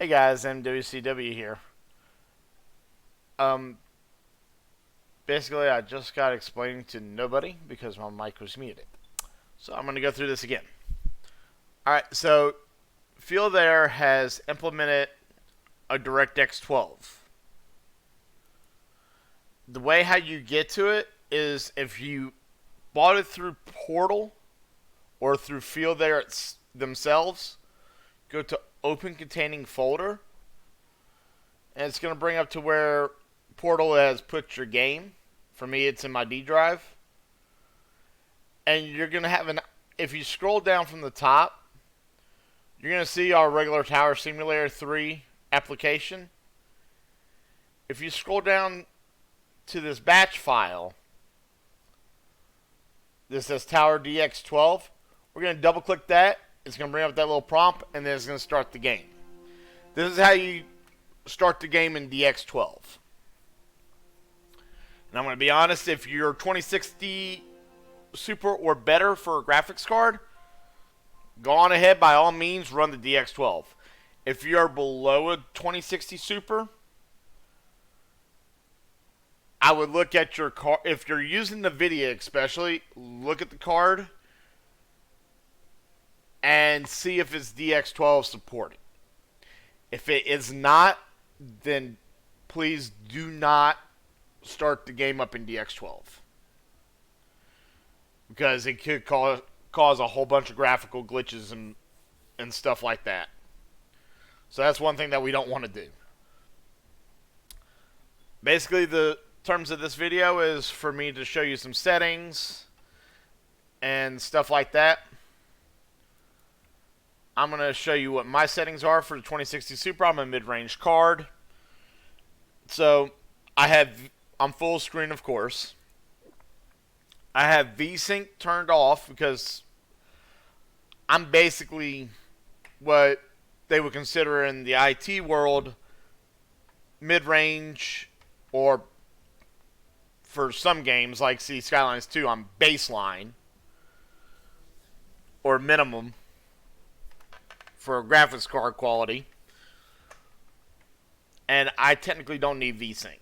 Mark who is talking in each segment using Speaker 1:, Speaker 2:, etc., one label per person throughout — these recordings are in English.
Speaker 1: Hey guys, MWCW here. Um, Basically, I just got explaining to nobody because my mic was muted. So I'm going to go through this again. Alright, so Feel There has implemented a DirectX 12. The way how you get to it is if you bought it through Portal or through Feel There themselves, go to Open Containing Folder, and it's going to bring up to where Portal has put your game. For me, it's in my D drive. And you're going to have if you scroll down from the top, you're going to see our regular Tower Simulator 3 application. If you scroll down to this batch file, this says Tower DX12. We're going to double click that. It's going to bring up that little prompt, and then it's going to start the game. This is how you start the game in DX12. And I'm going to be honest, if you're 2060 Super or better for a graphics card, go on ahead, by all means, run the DX12. If you're below a 2060 Super, I would look at your card. If you're using NVIDIA especially, look at the card and see if it's DX12 supported. If it is not, then please do not start the game up in DX12. Because it could cause a whole bunch of graphical glitches and stuff like that. So that's one thing that we don't want to do. Basically, the terms of this video is for me to show you some settings and stuff like that. I'm going to show you what my settings are for the 2060 Super. I'm a mid-range card. So I'm full screen, of course. I have VSync turned off because I'm basically what they would consider in the IT world mid-range, or for some games like City Skylines 2, I'm baseline or minimum for graphics card quality. And I technically don't need VSync.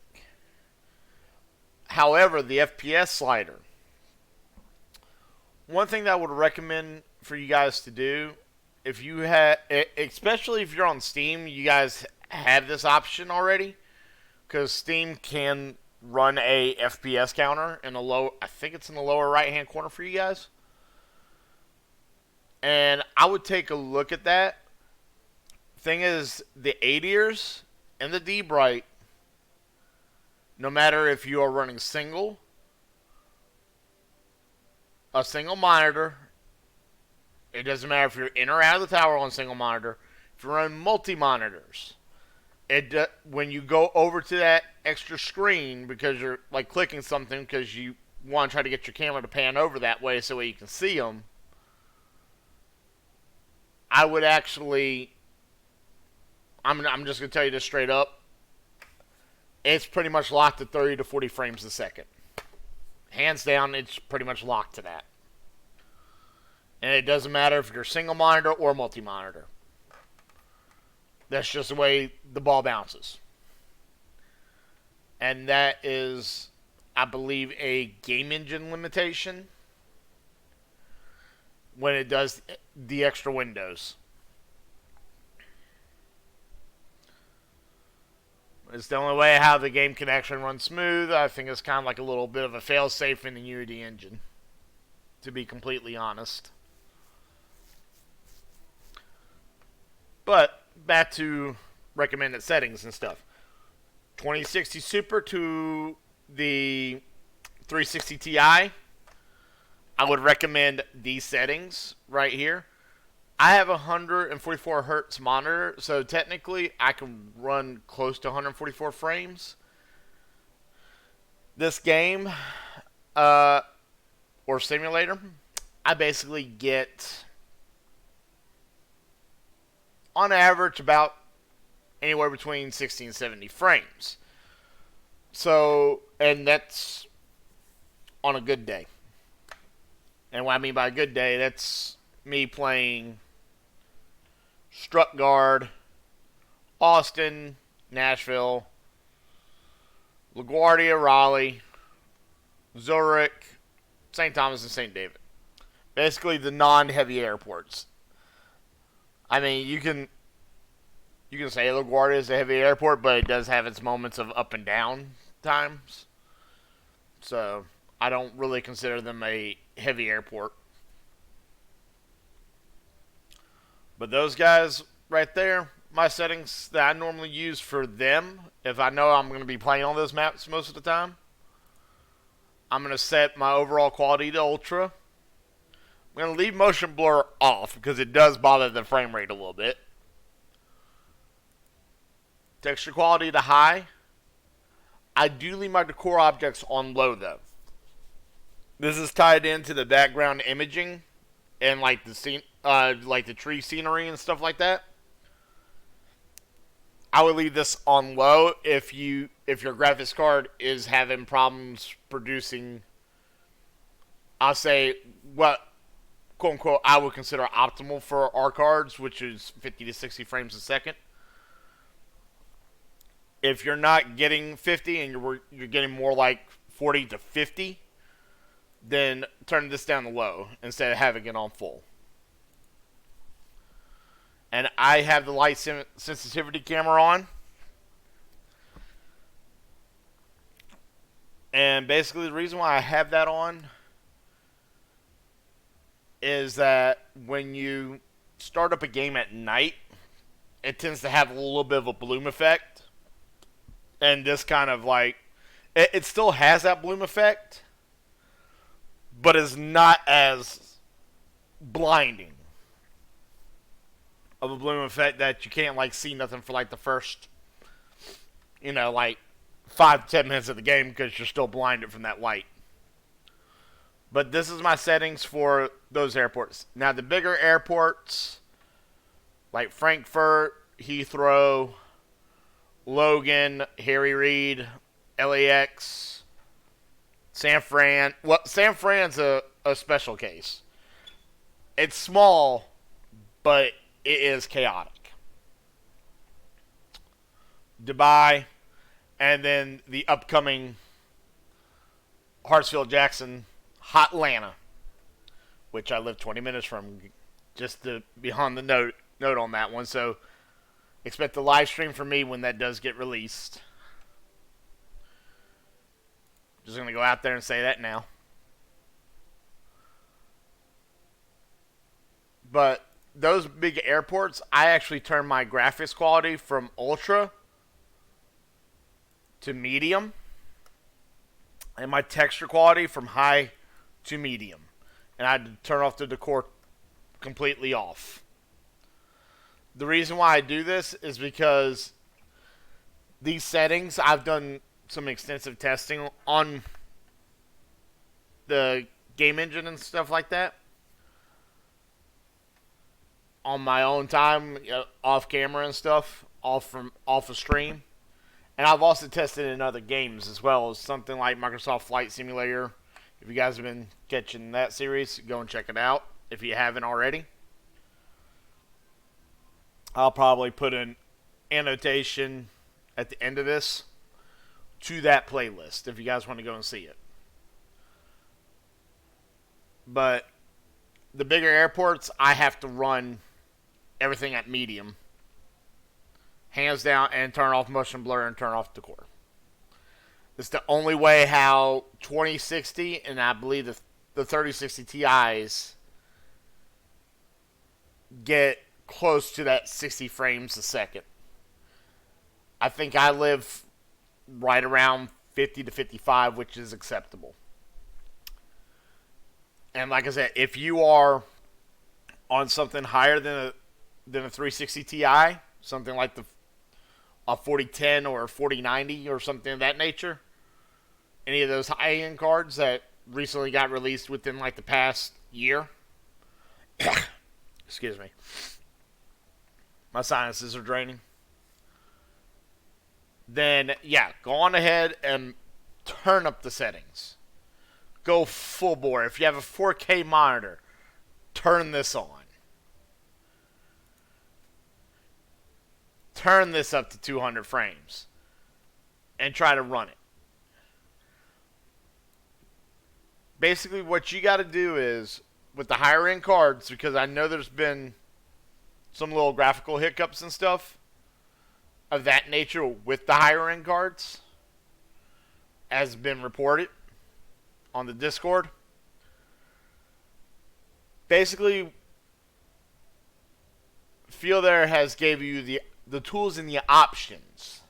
Speaker 1: However, the FPS slider, one thing that I would recommend for you guys to do, if you have, especially if you're on Steam, you guys have this option already, because Steam can run a FPS counter in the low. I think it's in the lower right hand corner for you guys. And I would take a look at that. Thing is, the ADIRs and the D-Bright, no matter if you are running a single monitor, it doesn't matter if you're in or out of the tower on a single monitor, if you're running multi-monitors, when you go over to that extra screen because you're like clicking something because you want to try to get your camera to pan over that way so you can see them, I would actually, I'm just going to tell you this straight up, it's pretty much locked at 30 to 40 frames a second. Hands down, it's pretty much locked to that. And it doesn't matter if you're single monitor or multi-monitor. That's just the way the ball bounces. And that is, I believe, a game engine limitation when it does the extra windows. It's the only way how the game can actually run smooth. I think it's kind of like a little bit of a fail-safe in the Unity engine, to be completely honest. But back to recommended settings and stuff. 2060 Super to the 360 Ti, I would recommend these settings right here. I have a 144 hertz monitor, so technically I can run close to 144 frames. This game, or simulator, I basically get, on average, about anywhere between 60 and 70 frames. So, and that's on a good day. And what I mean by a good day, that's me playing Strut Guard Austin, Nashville, LaGuardia, Raleigh, Zurich, St. Thomas, and St. David. Basically, the non-heavy airports. I mean, you can say LaGuardia is a heavy airport, but it does have its moments of up and down times. So I don't really consider them a heavy airport. But those guys right there, my settings that I normally use for them, if I know I'm going to be playing on those maps most of the time, I'm going to set my overall quality to ultra. I'm going to leave motion blur off because it does bother the frame rate a little bit. Texture quality to high. I do leave my decor objects on low though. This is tied into the background imaging and like the scene, like the tree scenery and stuff like that. I would leave this on low if your graphics card is having problems producing, I'll say, what quote unquote I would consider optimal for our cards, which is 50 to 60 frames a second. If you're not getting 50 and you're getting more like 40 to 50, then turn this down to low instead of having it on full. And I have the light sensitivity camera on. And basically the reason why I have that on is that when you start up a game at night, it tends to have a little bit of a bloom effect. And this kind of like, it still has that bloom effect, but is not as blinding of a bloom effect that you can't like see nothing for like the first, like 5 to 10 minutes of the game because you're still blinded from that light. But this is my settings for those airports. Now the bigger airports like Frankfurt, Heathrow, Logan, Harry Reid, LAX, San Fran. Well, San Fran's a special case. It's small, but it is chaotic. Dubai, and then the upcoming Hartsfield-Jackson, Hotlanta, which I live 20 minutes from, just to be on the note on that one. So expect a live stream from me when that does get released. Just going to go out there and say that now. But those big airports, I actually turn my graphics quality from ultra to medium, and my texture quality from high to medium. And I had to turn off the decor completely off. The reason why I do this is because these settings, I've done some extensive testing on the game engine and stuff like that on my own time, off camera and stuff, off of stream. And I've also tested in other games as well, as something like Microsoft Flight Simulator. If you guys have been catching that series, go and check it out if you haven't already. I'll probably put an annotation at the end of this to that playlist if you guys want to go and see it. But the bigger airports, I have to run everything at medium, hands down, and turn off motion blur and turn off decor. It's the only way how 2060 and I believe the 3060 Ti's get close to that 60 frames a second. I think I live right around 50 to 55, which is acceptable. And like I said, if you are on something higher than a 360 Ti, something like a 4010 or a 4090 or something of that nature, any of those high-end cards that recently got released within like the past year, excuse me, my sinuses are draining, then yeah, go on ahead and turn up the settings. Go full bore. If you have a 4K monitor, turn this on. turn this up to 200 frames and try to run it. Basically, what you got to do is, with the higher end cards, because I know there's been some little graphical hiccups and stuff of that nature with the higher end cards, as been reported on the Discord. Basically, Feel There has gave you the tools and the options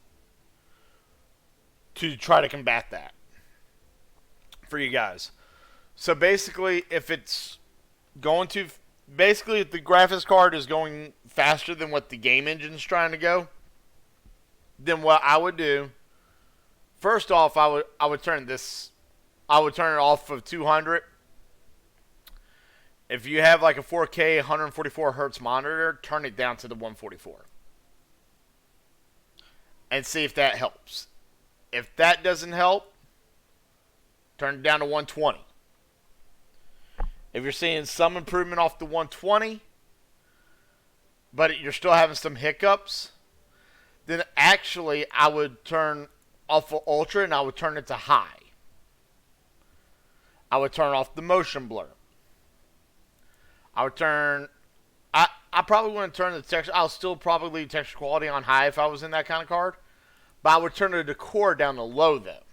Speaker 1: to try to combat that for you guys. So basically, if it's going to, basically if the graphics card is going faster than what the game engine is trying to go, then what I would do, first off, I would turn it off of 200. If you have like a 4K 144 hertz monitor, turn it down to the 144 and see if that helps. If that doesn't help, turn it down to 120. If you're seeing some improvement off the 120, but you're still having some hiccups, then actually I would turn off of Ultra and I would turn it to high. I would turn off the motion blur. I probably wouldn't turn the texture. I'll still probably leave texture quality on high if I was in that kind of card. But I would turn the decor down to low though.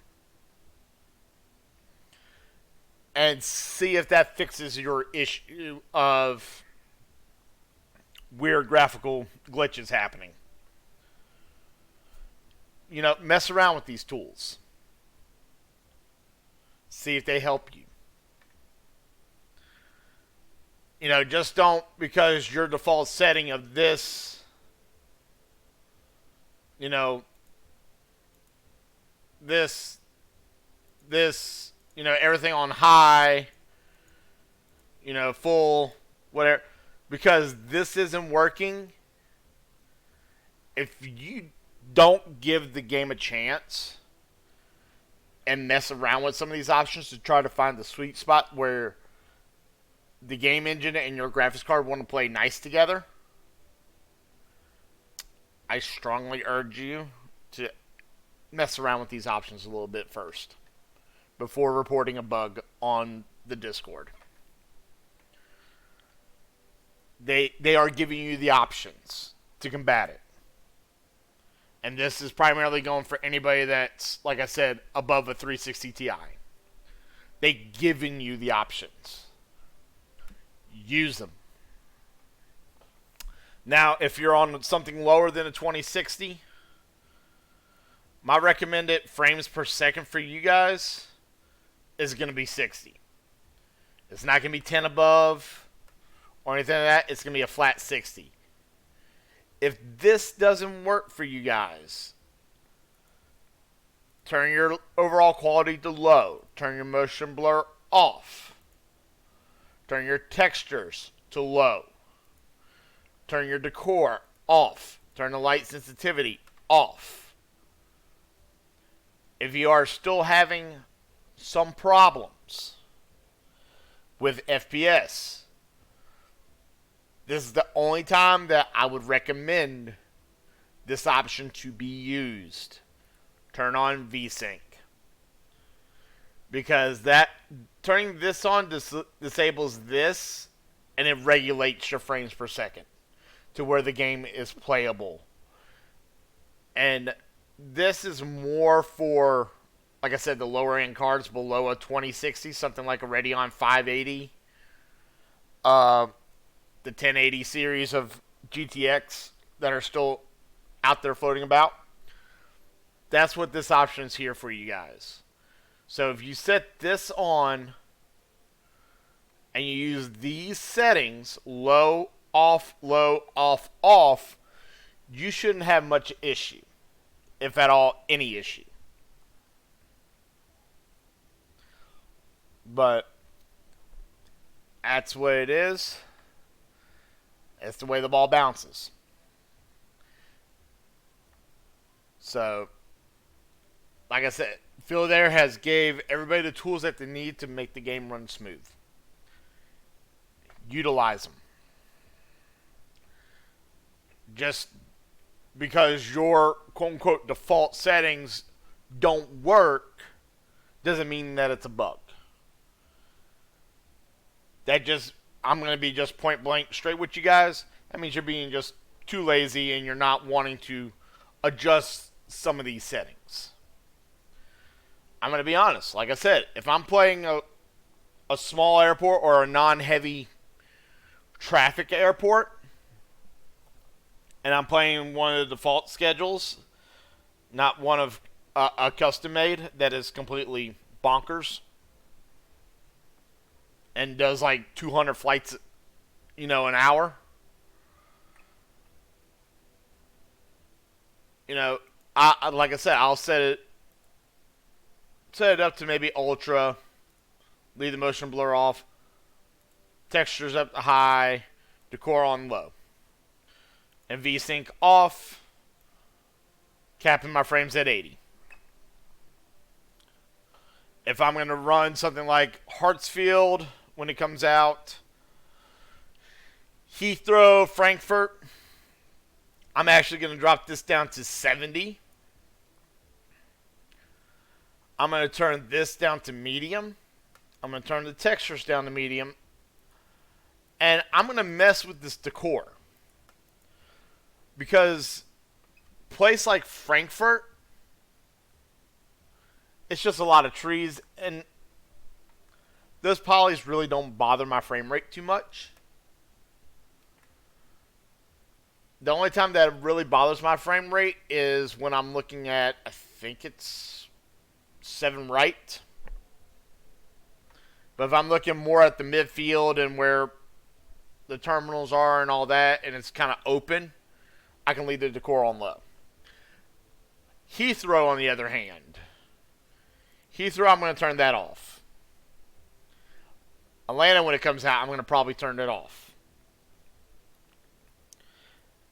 Speaker 1: And see if that fixes your issue of weird graphical glitches happening. You know, mess around with these tools. See if they help you. You know, just don't, because your default setting of this, you know, this, you know, everything on high, you know, full, whatever, because this isn't working. If you don't give the game a chance and mess around with some of these options to try to find the sweet spot where the game engine and your graphics card want to play nice together, I strongly urge you to mess around with these options a little bit first before reporting a bug on the Discord. They are giving you the options to combat it. And this is primarily going for anybody that's, like I said, above a 360 Ti. They're giving you the options. Use them. Now, if you're on something lower than a 2060, my recommended frames per second for you guys is going to be 60. It's not going to be 10 above or anything like that. It's going to be a flat 60. If this doesn't work for you guys, turn your overall quality to low. Turn your motion blur off. Turn your textures to low. Turn your decor off. Turn the light sensitivity off. If you are still having some problems with FPS, this is the only time that I would recommend this option to be used. Turn on VSync. Because that turning this on disables this, and it regulates your frames per second to where the game is playable. And this is more for, like I said, the lower end cards below a 2060, something like a Radeon 580, the 1080 series of GTX that are still out there floating about. That's what this option is here for you guys. So if you set this on and you use these settings, low, off, you shouldn't have much issue, if at all any issue. But that's what it is. It's the way the ball bounces. So, like I said, Feel There has gave everybody the tools that they need to make the game run smooth. Utilize them. Just because your quote-unquote default settings don't work doesn't mean that it's a bug. That just, I'm going to be just point blank straight with you guys. That means you're being just too lazy and you're not wanting to adjust some of these settings. I'm going to be honest. Like I said, if I'm playing a small airport or a non-heavy traffic airport, and I'm playing one of the default schedules, not one of a custom made that is completely bonkers and does like 200 flights, an hour. Like I said, I'll set it up to maybe ultra, leave the motion blur off, textures up to high, decor on low, and VSync off, capping my frames at 80. If I'm going to run something like Hartsfield when it comes out, Heathrow, Frankfurt, I'm actually going to drop this down to 70. I'm going to turn this down to medium. I'm going to turn the textures down to medium. And I'm going to mess with this decor. Because a place like Frankfurt, it's just a lot of trees. And those polys really don't bother my frame rate too much. The only time that really bothers my frame rate is when I'm looking at, I think it's 7 right. But if I'm looking more at the midfield and where the terminals are and all that, and it's kind of open, I can leave the decor on low. Heathrow, on the other hand, I'm going to turn that off. Atlanta, when it comes out, I'm going to probably turn it off.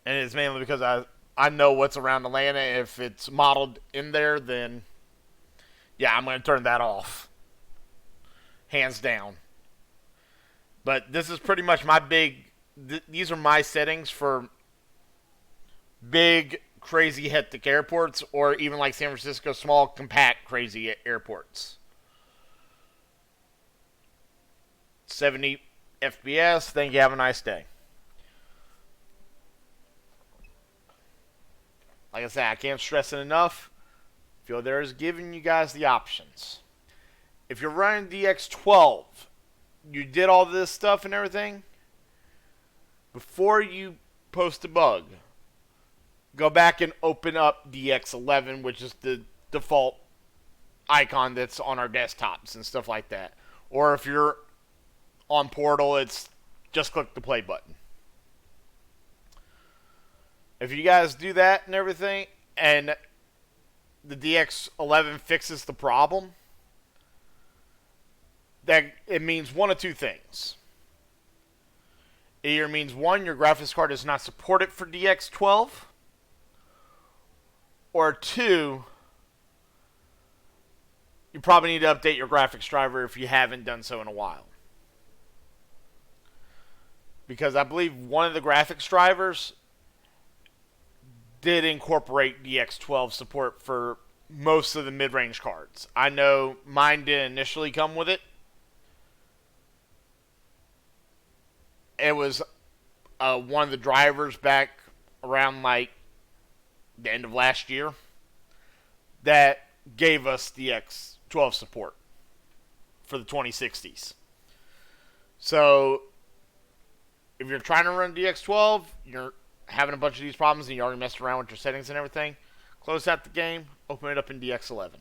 Speaker 1: And it's mainly because I know what's around Atlanta. If it's modeled in there, then yeah, I'm going to turn that off. Hands down. But this is pretty much my these are my settings for big, crazy, hectic airports, or even like San Francisco, small, compact, crazy airports. 70 FPS. Thank you. Have a nice day. Like I said, I can't stress it enough. Feel there is giving you guys the options. If you're running DX12, you did all this stuff and everything, before you post a bug, go back and open up DX11, which is the default icon that's on our desktops and stuff like that. Or if you're on Portal, it's just click the play button. If you guys do that and everything, and the DX11 fixes the problem, that it means one of two things. It either means, one, your graphics card does not support it for DX12, or two, you probably need to update your graphics driver if you haven't done so in a while. Because I believe one of the graphics drivers did incorporate DX12 support for most of the mid-range cards. I know mine didn't initially come with it. It was one of the drivers back around like the end of last year that gave us DX12 support for the 2060s. So if you're trying to run DX12, you're having a bunch of these problems and you already messed around with your settings and everything, close out the game, open it up in DX11,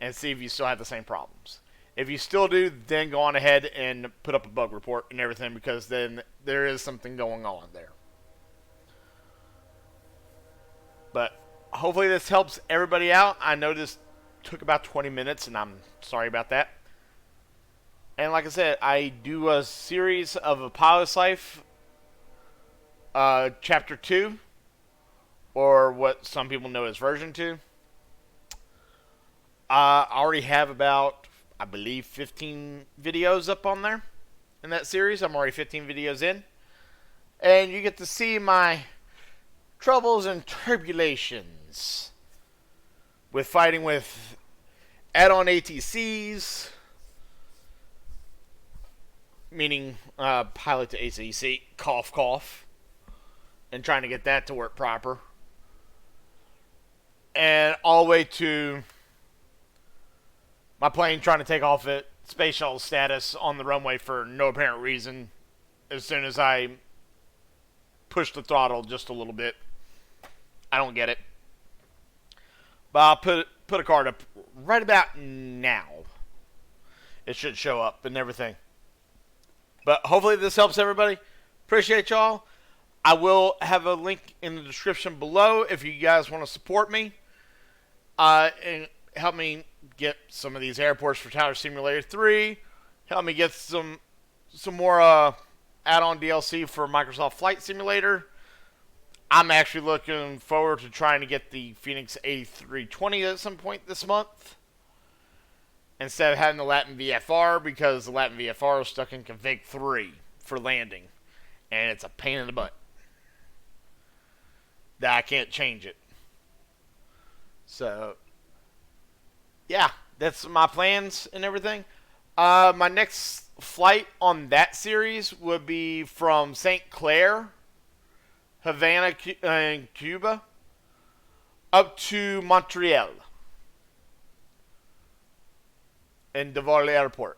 Speaker 1: and see if you still have the same problems. If you still do, then go on ahead and put up a bug report and everything, because then there is something going on there. But hopefully this helps everybody out. I know this took about 20 minutes, and I'm sorry about that. And like I said, I do a series of a Pilot's Life Chapter 2, or what some people know as Version 2. I already have about, I believe, 15 videos up on there in that series. I'm already 15 videos in. And you get to see my troubles and tribulations with fighting with add-on ATCs, meaning pilot to ACC, cough cough, and trying to get that to work proper. And all the way to my plane trying to take off at space shuttle status on the runway for no apparent reason as soon as I push the throttle just a little bit. I don't get it. But I'll put a card up right about now. It should show up and everything. But hopefully this helps everybody. Appreciate y'all. I will have a link in the description below if you guys want to support me. And help me get some of these airports for Tower Simulator 3. Help me get some more add-on DLC for Microsoft Flight Simulator. I'm actually looking forward to trying to get the Phoenix 8320 at some point this month, instead of having the Latin VFR, because the Latin VFR is stuck in config 3 for landing, and it's a pain in the butt that I can't change it. So, yeah, that's my plans and everything. My next flight on that series would be from St. Clair, Havana, Cuba, up to Montreal and Deval Airport.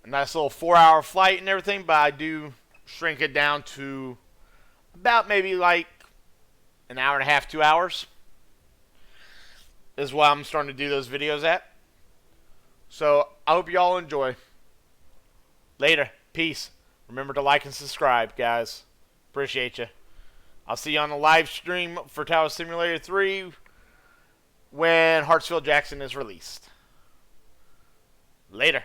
Speaker 1: A nice little 4-hour flight and everything, but I do shrink it down to about maybe like an hour and a half, 2 hours. Is why I'm starting to do those videos at. So I hope you all enjoy. Later. Peace. Remember to like and subscribe, guys. Appreciate you. I'll see you on the live stream for Tower Simulator 3 when Hartsfield Jackson is released. Later.